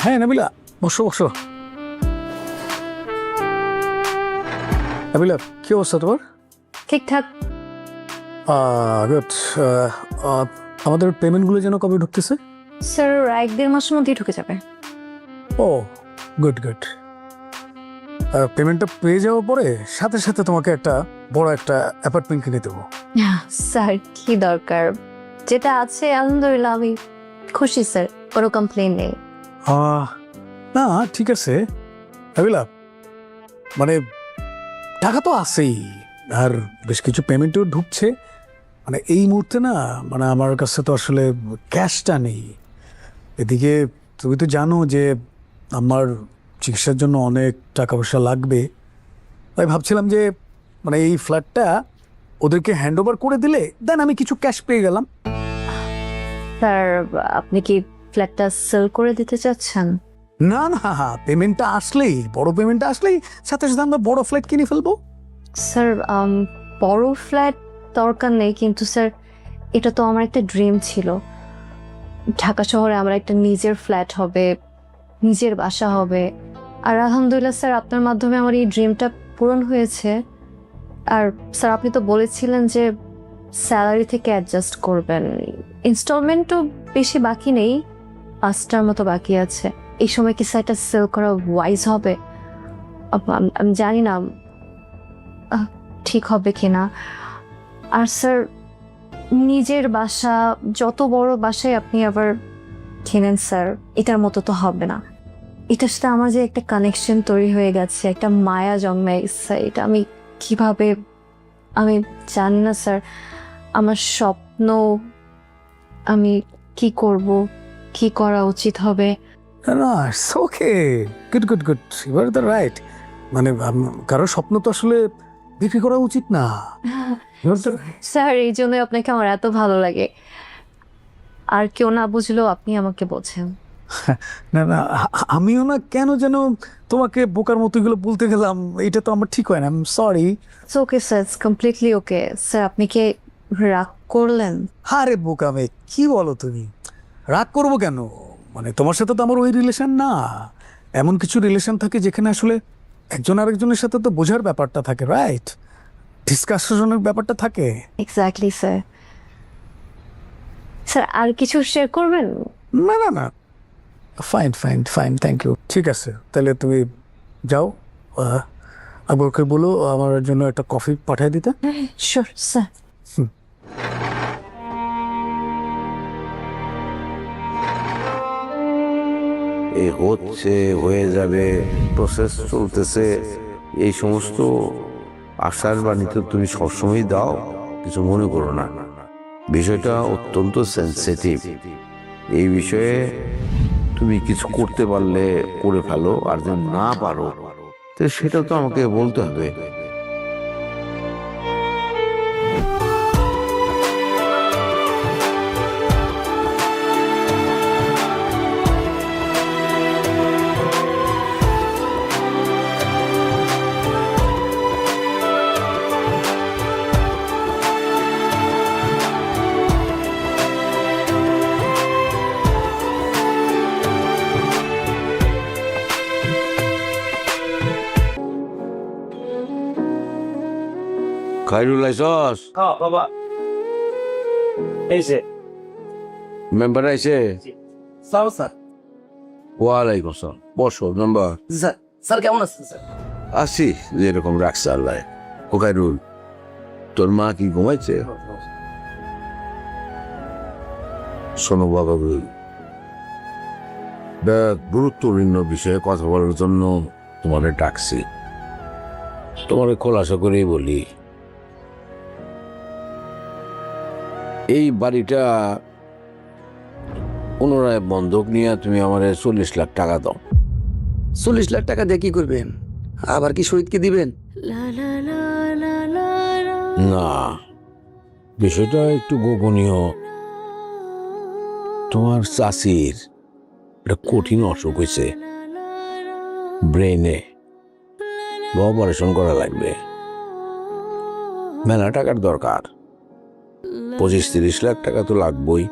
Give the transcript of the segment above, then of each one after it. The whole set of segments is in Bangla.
হ্যাঁ নাবিলা, বসো বসো। নাবিলা, কি অবস্থা তোমার? ঠিকঠাক। গুড। আমাদের পেমেন্টগুলো যেন কবে ঢুকতেছে? স্যার 1-1.5 মাসের মধ্যেই ঢুকে যাবে। ও গুড গুড। পেমেন্টটা পেয়ে যাওয়ার পরে সাথে সাথে তোমাকে একটা বড় একটা অ্যাপার্টমেন্ট কিনে দেবো। স্যার কি দরকার, যেটা আছে আলহামদুলিল্লাহ আমি খুশি স্যার, কোনো কমপ্লেন নেই। না ঠিক আছে নাবিলা, মানে টাকা তো আছেই, আর বেশ কিছু পেমেন্টও ঢুকছে। মানে এই মুহূর্তে না, মানে আমার কাছে তো আসলে ক্যাশটা নেই। এদিকে তুমি তো জানো যে আমার চিকিৎসার জন্য অনেক টাকা পয়সা লাগবে। তাই ভাবছিলাম যে মানে এই ফ্ল্যাটটা ওদেরকে হ্যান্ড ওভার করে দিলে দেন আমি কিছু ক্যাশ পেয়ে গেলাম। স্যার আপনি কি ফ্ল্যাটটা সেল করে দিতে চাচ্ছেন? না না, পেমেন্টটা আসলেই, বড় পেমেন্টটা আসলেই সাথে সাথে আমরা বড় ফ্ল্যাট কিনে ফেলবো। স্যার বড় ফ্ল্যাট দরকার নেই, কিন্তু স্যার এটা তো আমার একটা ড্রিম ছিল। ঢাকা শহরে আমার একটা নিজের ফ্ল্যাট হবে, নিজের বাসা হবে। আর আলহামদুলিল্লাহ স্যার আপনার মাধ্যমে আমার এই ড্রিমটা পূরণ হয়েছে। আর স্যার আপনি তো বলেছিলেন যে স্যালারি থেকে অ্যাডজাস্ট করবেন। ইনস্টলমেন্টও বেশি বাকি নেই, 5টার মতো বাকি আছে। এই সময় কি স্যার এটা সেল করা ওয়াইজ হবে? আমি জানি না ঠিক হবে কিনা। আর স্যার নিজের বাসা, যত বড় বাসায় আপনি আবার কিনেন স্যার, এটার মতো তো হবে না। এটার সাথে আমার যে একটা কানেকশন তৈরি হয়ে গেছে, একটা মায়া জন্মে গেছে, এটা আমি কিভাবে, আমি জানি না স্যার। আমার স্বপ্ন, আমি কি করব, কি করা উচিত হবে। না it's okay, good good good, you are the right. মানে কারোর স্বপ্ন তো আসলে বিক্রি করা উচিত না। You are the- স্যার এই জন্য আপনাকে আমার এত ভালো লাগে। আর কেউ না বুঝলেও আপনি আমাকে বোঝেন। না না, আমিও না কেন যেন তোমাকে বোকার মতো এগুলো বলতে গেলাম, এটা তো আমার ঠিক হয় না। I am sorry. It's okay sir, it's completely okay. Sir আপনি কি রাগ করলেন? আরে বোকা মেয়ে, কি বলো তুমি? রাগ করবো কেন? মানে তোমার সাথে তো আমার ওই রিলেশন না। এমন কিছু রিলেশন থাকে যেখানে আসলে একজন আরেকজনের সাথে তো বোঝার ব্যাপারটা থাকে, রাইট? ডিসকাশনের ব্যাপারটা থাকে। Exactly sir. স্যার আর কিছু শেয়ার করবেন? না না না, fine fine fine, thank you. ঠিক আছে, তাহলে তুমি যাও, আকবরকে বলো আমার জন্য একটা কফি পাঠিয়ে দিতে। Sure sir. এই হচ্ছে, হয়ে যাবে, প্রসেস চলতেছে, এই সমস্ত আশার বাণী তো তুমি সবসময় দাও, কিছু মনে করো না। বিষয়টা অত্যন্ত সেন্সিটিভ। এই বিষয়ে তুমি কিছু করতে পারলে করে ফেলো, আর যদি না পারো তো সেটা তো আমাকে বলতে হবে। খাইরুল আইসস? হ্যাঁ বাবা, এই যে মেম্বার আইসে? স্যার। স্যার ওয়ালাইকুম আসসালাম, বসো মেম্বার। স্যার স্যার কেমন আছেন স্যার? আসি যেরকম রাখছে আল্লাহ। ও খাইরুল, তোর মা কি ঘুমাইছে? শোনো বাবা, গুরুত্বপূর্ণ বিষয়ে কথা বলার জন্য তোমারে ডাকছি। তোমারে খোলাসা করেই বলি, এই বাড়িটা পুনরায় বন্ধক নিয়ে তুমি আমার 40 লাখ টাকা দাও। 40 লাখ টাকা দিয়ে কি করবেন? আবার কি শহীদকে দিবেন? না, বিষয়টা একটু গোপনীয়। তোমার চাষির একটা কঠিন অসুখ হয়েছে, ব্রেনে অপারেশন করা লাগবে, মেলা টাকার দরকার। 25-30 লাখ টাকা তো লাগবেই।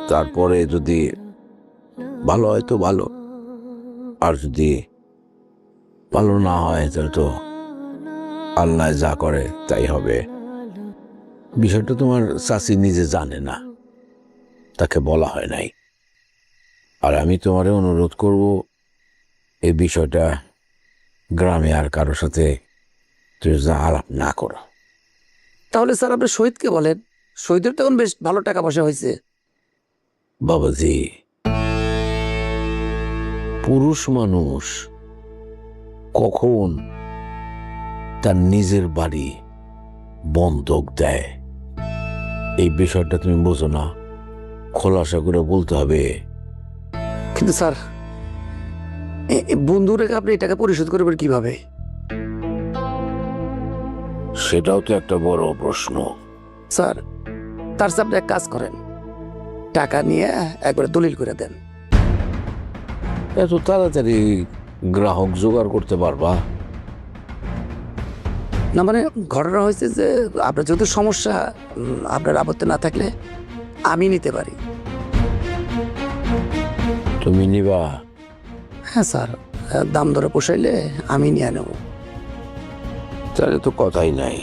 তারপরে যদি ভালো হয় তো ভালো, আর যদি ভালো না হয় তাহলে তো আল্লাহ যা করে তাই হবে। বিষয়টা তোমার চাচি নিজে জানে না, তাকে বলা হয় নাই। আর আমি তোমারে অনুরোধ করব এই বিষয়টা গ্রামে আর কারোর সাথে তুমি যা আলাপ না করো। তাহলে স্যার আপনি শহীদকে বলেন, শহীদের তখন বেশ ভালো টাকা পয়সা হয়েছে। বাবাজি, পুরুষ মানুষ কখন তার নিজের বাড়ি বন্ধক দেয় এই বিষয়টা তুমি বোঝো না? খোলাসা করে বলতে হবে। কিন্তু স্যার বন্ধু রেখে আপনি এই টাকা পরিশোধ করবেন কিভাবে? সেটাও তো একটা বড় প্রশ্ন। স্যার তার চেয়ে আপনি এক কাজ করেন, টাকা নিয়ে একবারে দলিল করে দেন। এত তাড়াতাড়ি গ্রাহক জোগাড় করতে পারবা? না মানে ঘটনা হয়েছে যে আপনার যেহেতু সমস্যা, আপনার আপত্তি না থাকলে আমি নিতে পারি। তুমি নিবা? হ্যাঁ স্যার, দাম দরে পোষাইলে আমি নিয়ে নেব। তাহলে তো কথাই নাই।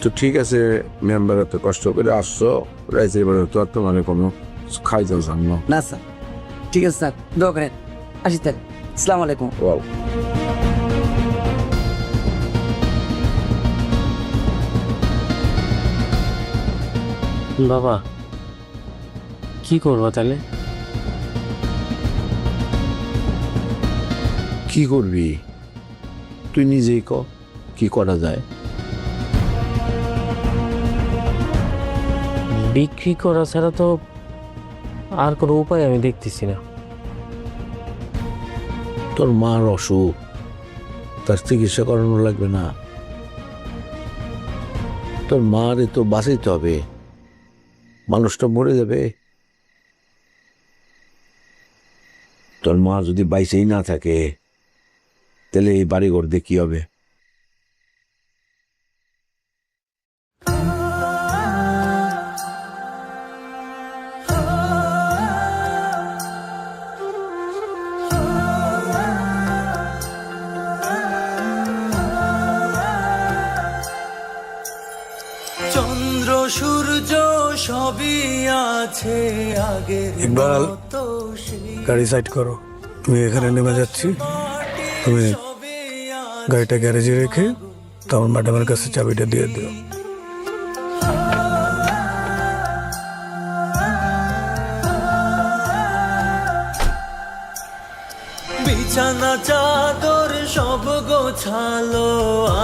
তো ঠিক আছে, মেম্বার এত কষ্ট করে আসছো, রাইতে এবারে তো আর তোমার কোনো খাইতে জানো না স্যার, ঠিক আছে স্যার, দোয়া করেন। আসি স্যার, আসসালামু আলাইকুম। বাবা কি করবো তাহলে? কি করবি তুই নিজেই ক, কি করা যায়? বিক্রি করা ছাড়া তো আর কোনো উপায় আমি দেখতেছি না। তোর মার অসুখ, তার চিকিৎসা করানো লাগবে না? তোর মার তো বাঁচাইতে হবে, মানুষটা মরে যাবে। তোর মা যদি বাইসেই না থাকে তাহলে এই বাড়িঘর দিয়ে কি হবে? চন্দ্র সূর্য সবই আছে আগে। ইকবাল, গাড়ি সাইড করো, তুমি এখানে নেমে যাচ্ছি। তুমি গাড়িটা গ্যারেজে রেখে তখন ম্যাডামের কাছে চাবিটা দিয়ে দিও। বিছানা চাদর সব গোছালো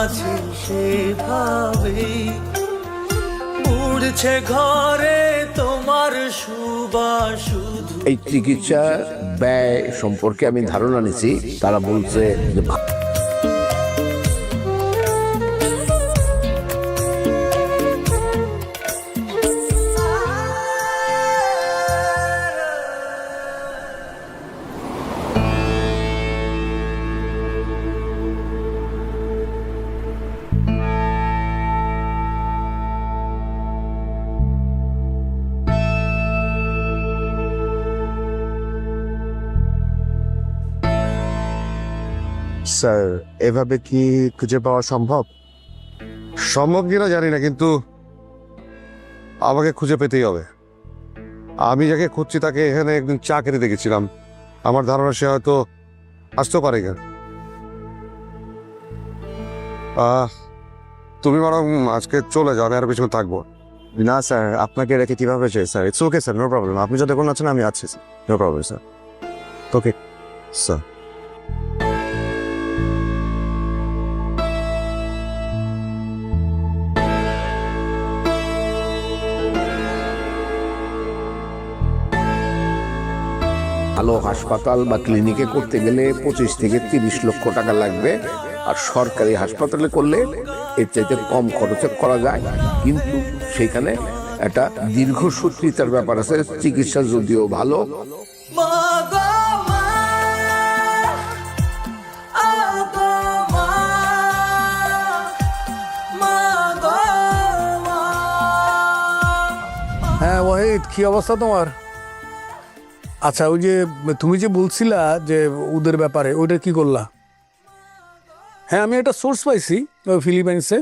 আছে সেভাবেই, উড়ছে ঘরে তোমার সুবাস শুধু। এই চিকিৎসা ব্যয় সম্পর্কে আমি ধারণা নিছি, তারা বলছে যে স্যার এভাবে কি খুঁজে পাওয়া সম্ভব? সম্ভব কিনা জানি না, কিন্তু আমাকে খুঁজে পেতেই হবে। আমি যাকে খুঁজছি তাকে এখানে একদিন চা খেতে দেখেছিলাম, আমার ধারণা সে হয়তো আসতেও পারে। তুমি বরং আজকে চলে যাও, আমি আর পিছনে থাকবো না। স্যার আপনাকে রেখে কিভাবে চাই sir? It's okay sir, no problem. আপনি যদি এখন আছেন আমি আছি, no problem sir. Okay sir. ভালো হাসপাতাল বা ক্লিনিকে করতে গেলে 25 থেকে 30 লক্ষ টাকা লাগবে, আর সরকারি হাসপাতালে করলে এর চাইতে কম খরচে করা যায়। কিন্তু সেখানে একটা দীর্ঘসূত্রিতার ব্যাপার আছে। চিকিৎসা যদিও ভালো, মা গো মা, আ গো মা, মা গো মা। হ্যাঁ ওয়াহিদ, কি অবস্থা তোমার? আচ্ছা ওই যে তুমি যে বলছিলা যে ওদের ব্যাপারে ওইটা কি করলা? হ্যাঁ আমি একটা সোর্স পাইছি ওই ফিলিপাইন্সে,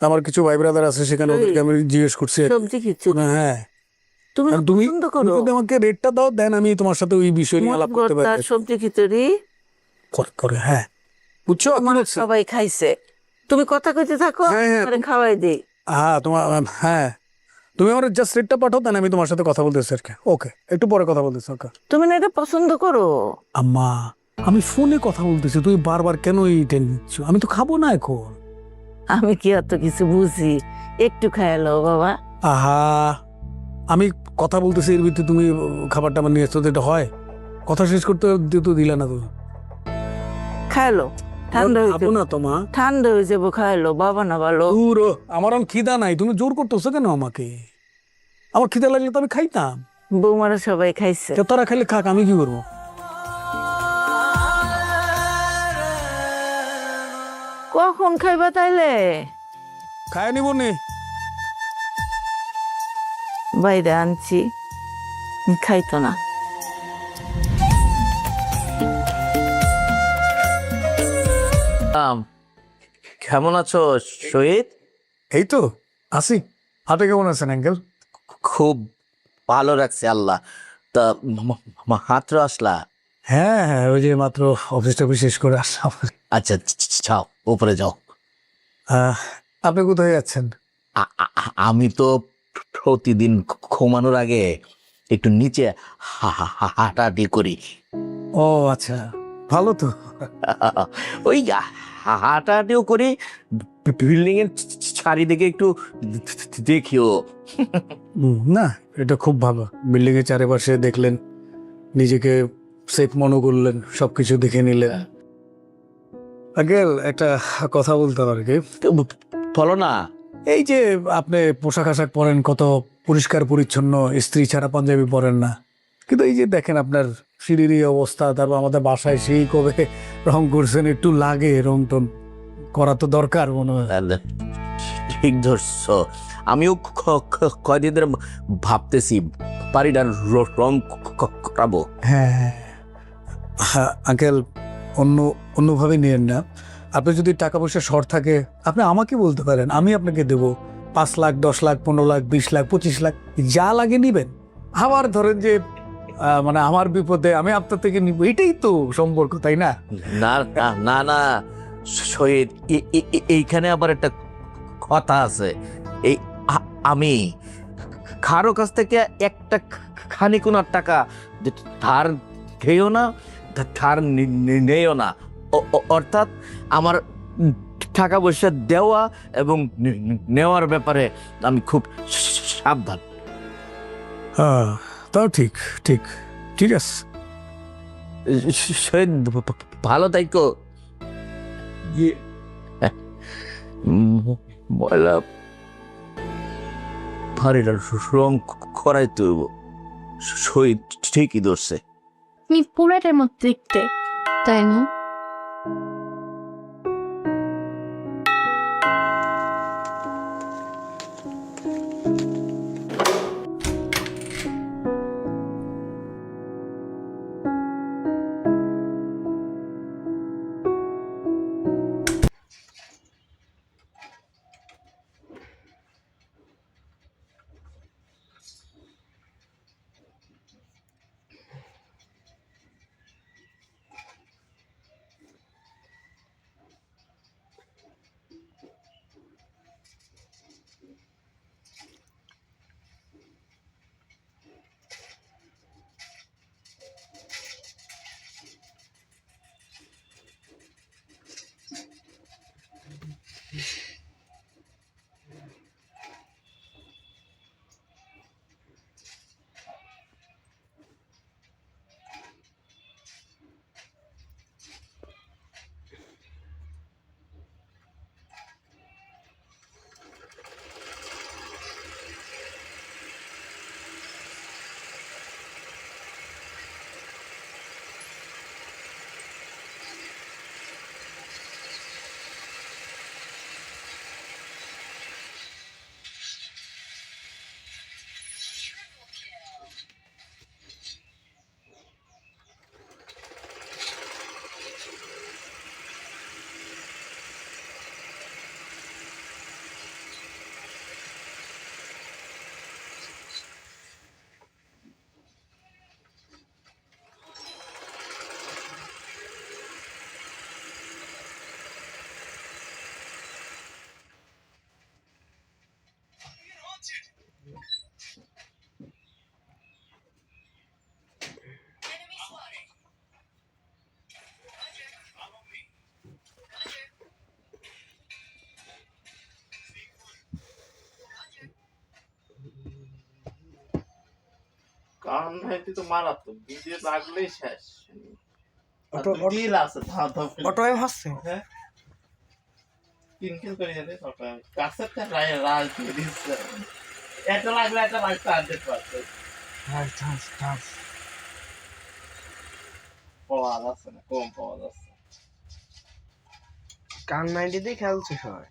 আমার কিছু ভাই ব্রাদার আছে সেখানে, ওদেরকে আমি জিজ্ঞেস করছি আর কি। সবজি কিছু হ্যাঁ তুমি আর তুমি পছন্দ তুমি করো যদি আমাকে রেটটা দাও দেন আমি তোমার সাথে ওই বিষয় নিয়ে আলাপ করতে ভর্তা, পারি। সবজি খিচুড়ি করে হ্যাঁ বুঝছো কি বলছো? সবাই খাইছে, তুমি কথা কইতে থাকো, হ্যাঁ, হ্যাঁ। আরে খাওয়াই দিই। হ্যাঁ তোমার হ্যাঁ তুমি আমার জাস্ট রেটটা পাঠাও দেন আমি তোমার সাথে কথা বলতেছি আর কি। ওকে একটু পরে কথা বলতেছি। ওকে তুমি না এটা পছন্দ করো? আম্মা আমি ফোনে কথা বলতেছি, তুই বারবার কেন এই টেনছো? আমি তো খাবো না এখন। আমি কি অত কিছু বুঝি, একটু খাইলো বাবা। আহা আমি কথা বলতেছি এর ভিতরে তুমি খাবারটা আমার নিয়ে এসছো, তো এটা হয়? কথা শেষ করতে তো দিলা না তুমি। খাইলো, ঠান্ডা হয়ে খাবো না তোমা। ঠান্ডা হয়ে যাবো, খাইলো বাবা না ভালো। পুরো আমার আর খিদা নাই, তুমি জোর করতেছো কেন আমাকে? আমার খিদা লাগলে তো আমি খাইতাম। বৌমারা সবাই খাইছে। তো তারা খাইলে খাক, আমি কি করবো? কখন খাইবা তাইলে? খায় নিব নে। বাইরে আনছি, খাইতো না। কেমন আছো শহীদ? এই তো আসি। হাতে কেমন আছেন আঙ্কেল? খুব ভালো রাখছে আল্লাহ। তা মাত্র আসলা? হ্যাঁ হ্যাঁ ওই যে মাত্র অফিস টফিস শেষ করে আসলাম। আচ্ছা যাও উপরে যাও। আপনি কোথায় যাচ্ছেন? আমি তো প্রতিদিন ঘুমানোর আগে একটু নিচে হাঁটাহাঁটি করি। ও আচ্ছা ভালো তো। ওই হাঁটাহাঁটিও করি, বিল্ডিং এর চারিদিকে একটু দেখিও। না এটা খুব ভালো, বিল্ডিং এর চারিপাশে দেখলেন, নিজেকে সেফ মনে করলেন, সবকিছু দেখে নিলেন। আঙ্কেল একটা কথা বলতে আর কি। বলো না। এই যে আপনি পোশাক আশাক পরেন কত পরিষ্কার পরিচ্ছন্ন, স্ত্রী ছাড়া পাঞ্জাবি পরেন না, কিন্তু এই যে দেখেন আপনার সিঁড়ির এই অবস্থা, তারপর আমাদের বাসায় সেই কবে রং করছেন, একটু লাগে রং টং করা তো দরকার মনে হয়। ঠিক ধরছো, আমিও কয়দিন ধরে ভাবতেছি বাড়িটার রং করাবো। হ্যাঁ হ্যাঁ আঙ্কেল অন্যভাবে নিয়েন না। আপনি যদি টাকা পয়সা শর্ট থাকে আপনি আমাকে বলতে পারেন, আমি আপনাকে দেবো 5 লাখ 10 লাখ 15 লাখ 20 লাখ 25 লাখ যা লাগে নিবেন। আবার ধরেন যে মানে আমার বিপদে আমি আপনার থেকে নিব, এটাই তো সম্পর্ক, তাই না? না না না না শহীদ, এইখানে আবার একটা কথা আছে। এই আমি কারো কাছ থেকে একটা খানিকুনার টাকা ধার খেয়েও না, ধার নেও না। অর্থাৎ আমার টাকা পয়সা দেওয়া এবং নেওয়ার ব্যাপারে আমি খুব সাবধান। হ্যাঁ তাও ঠিক ঠিক ঠিক আছে। শহীদ ভালো থাইকো। ময়লা বাড়িটার রং করাইতে হইব। শহীদ ঠিকই ধরছে। তুমি পুরাটার মতো দেখতে, তাই না? কারণ ভাইটি তো মারাত্মক ভিডিও লাগলেই শেষ বিল আছে ধাপ ধাপ করে। অটো হচ্ছে হ্যাঁ কিনকিন করে যাবে কাছের রাজ দিয়ে দিচ্ছে একটা লাগলে একটা লাগতে আপডেট পাচ্ছে পাওয়া যাচ্ছে না, কম পাওয়া যাচ্ছে। কান 90 দিয়ে খেলছে সবাই।